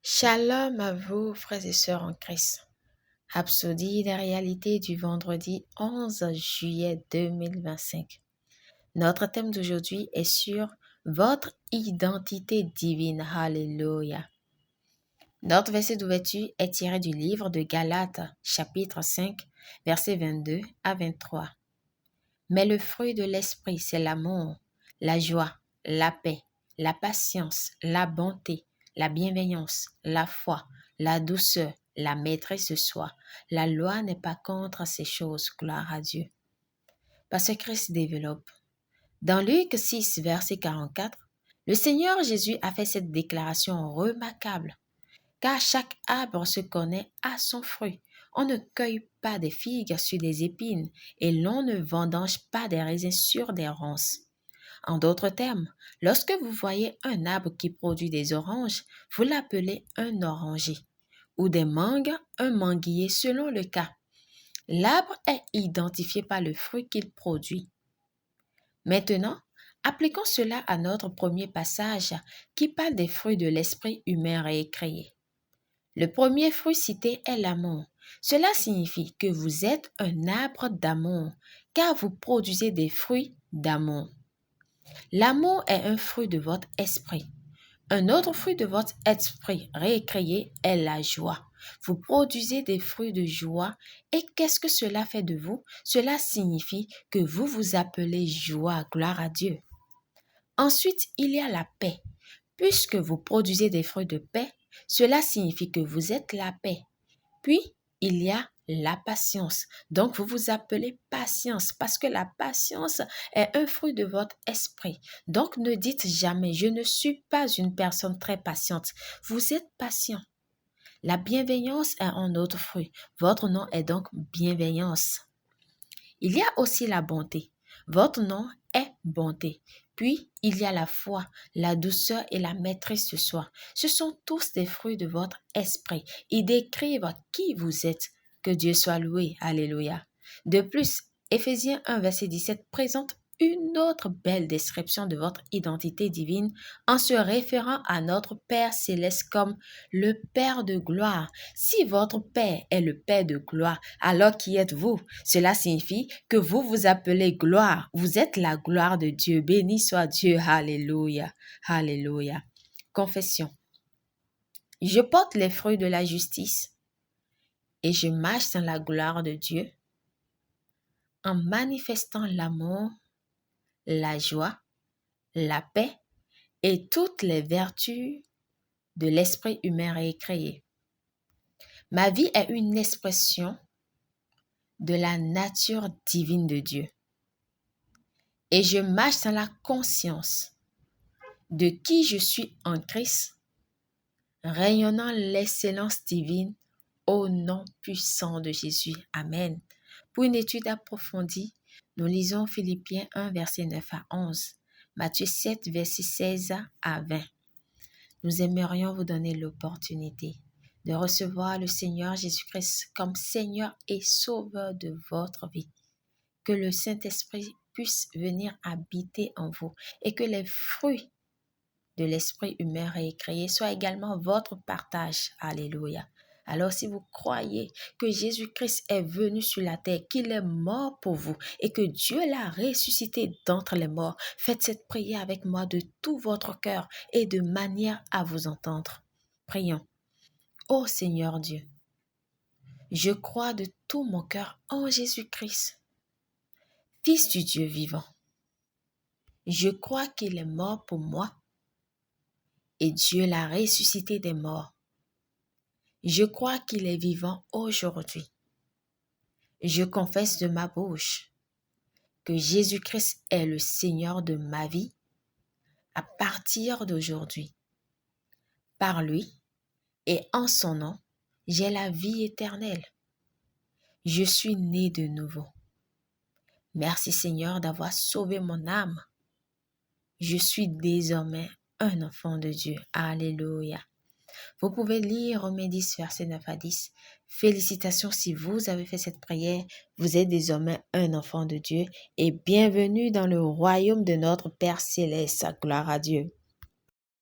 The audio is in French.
Shalom à vous, frères et sœurs en Christ. Rhapsodie des réalités du vendredi 11 juillet 2025. Notre thème d'aujourd'hui est sur votre identité divine. Alléluia. Notre verset d'ouverture est tiré du livre de Galates, chapitre 5, versets 22 à 23. Mais le fruit de l'esprit, c'est l'amour, la joie, la paix, la patience, la bonté, la bienveillance, la foi, la douceur, la maîtrise de soi. La loi n'est pas contre ces choses, gloire à Dieu. Parce que Christ développe. Dans Luc 6, verset 44, le Seigneur Jésus a fait cette déclaration remarquable. Car chaque arbre se connaît à son fruit. On ne cueille pas des figues sur des épines et l'on ne vendange pas des raisins sur des ronces. En d'autres termes, lorsque vous voyez un arbre qui produit des oranges, vous l'appelez un oranger, ou des mangues, un manguier selon le cas. L'arbre est identifié par le fruit qu'il produit. Maintenant, appliquons cela à notre premier passage qui parle des fruits de l'esprit humain récréé. Le premier fruit cité est l'amour. Cela signifie que vous êtes un arbre d'amour, car vous produisez des fruits d'amour. L'amour est un fruit de votre esprit. Un autre fruit de votre esprit récréé est la joie. Vous produisez des fruits de joie. Et qu'est-ce que cela fait de vous? Cela signifie que vous vous appelez joie, gloire à Dieu. Ensuite, il y a la paix. Puisque vous produisez des fruits de paix, cela signifie que vous êtes la paix. Puis, il y a la patience. Donc, vous vous appelez patience parce que la patience est un fruit de votre esprit. Donc, ne dites jamais, je ne suis pas une personne très patiente. Vous êtes patient. La bienveillance est un autre fruit. Votre nom est donc bienveillance. Il y a aussi la bonté. Votre nom est bonté. Puis, il y a la foi, la douceur et la maîtrise de soi. Ce sont tous des fruits de votre esprit. Ils décrivent qui vous êtes. Que Dieu soit loué. Alléluia. De plus, Éphésiens 1, verset 17 présente une autre belle description de votre identité divine en se référant à notre Père céleste comme le Père de gloire. Si votre Père est le Père de gloire, alors qui êtes-vous? Cela signifie que vous vous appelez gloire. Vous êtes la gloire de Dieu. Béni soit Dieu. Alléluia. Alléluia. Confession. Je porte les fruits de la justice et je marche dans la gloire de Dieu en manifestant l'amour, la joie, la paix et toutes les vertus de l'esprit humain récréé. Ma vie est une expression de la nature divine de Dieu. Et je marche dans la conscience de qui je suis en Christ, rayonnant l'excellence divine au nom puissant de Jésus. Amen. Pour une étude approfondie, nous lisons Philippiens 1, verset 9 à 11, Matthieu 7, verset 16 à 20. Nous aimerions vous donner l'opportunité de recevoir le Seigneur Jésus-Christ comme Seigneur et Sauveur de votre vie. Que le Saint-Esprit puisse venir habiter en vous et que les fruits de l'esprit humain récréé soient également votre partage. Alléluia. Alors si vous croyez que Jésus-Christ est venu sur la terre, qu'il est mort pour vous et que Dieu l'a ressuscité d'entre les morts, faites cette prière avec moi de tout votre cœur et de manière à vous entendre. Prions. Ô Seigneur Dieu, je crois de tout mon cœur en Jésus-Christ, Fils du Dieu vivant. Je crois qu'il est mort pour moi et Dieu l'a ressuscité des morts. Je crois qu'il est vivant aujourd'hui. Je confesse de ma bouche que Jésus-Christ est le Seigneur de ma vie à partir d'aujourd'hui. Par lui et en son nom, j'ai la vie éternelle. Je suis né de nouveau. Merci Seigneur d'avoir sauvé mon âme. Je suis désormais un enfant de Dieu. Alléluia. Vous pouvez lire Romains 10, versets 9 à 10. Félicitations si vous avez fait cette prière. Vous êtes désormais un enfant de Dieu et bienvenue dans le royaume de notre Père Céleste. Gloire à Dieu.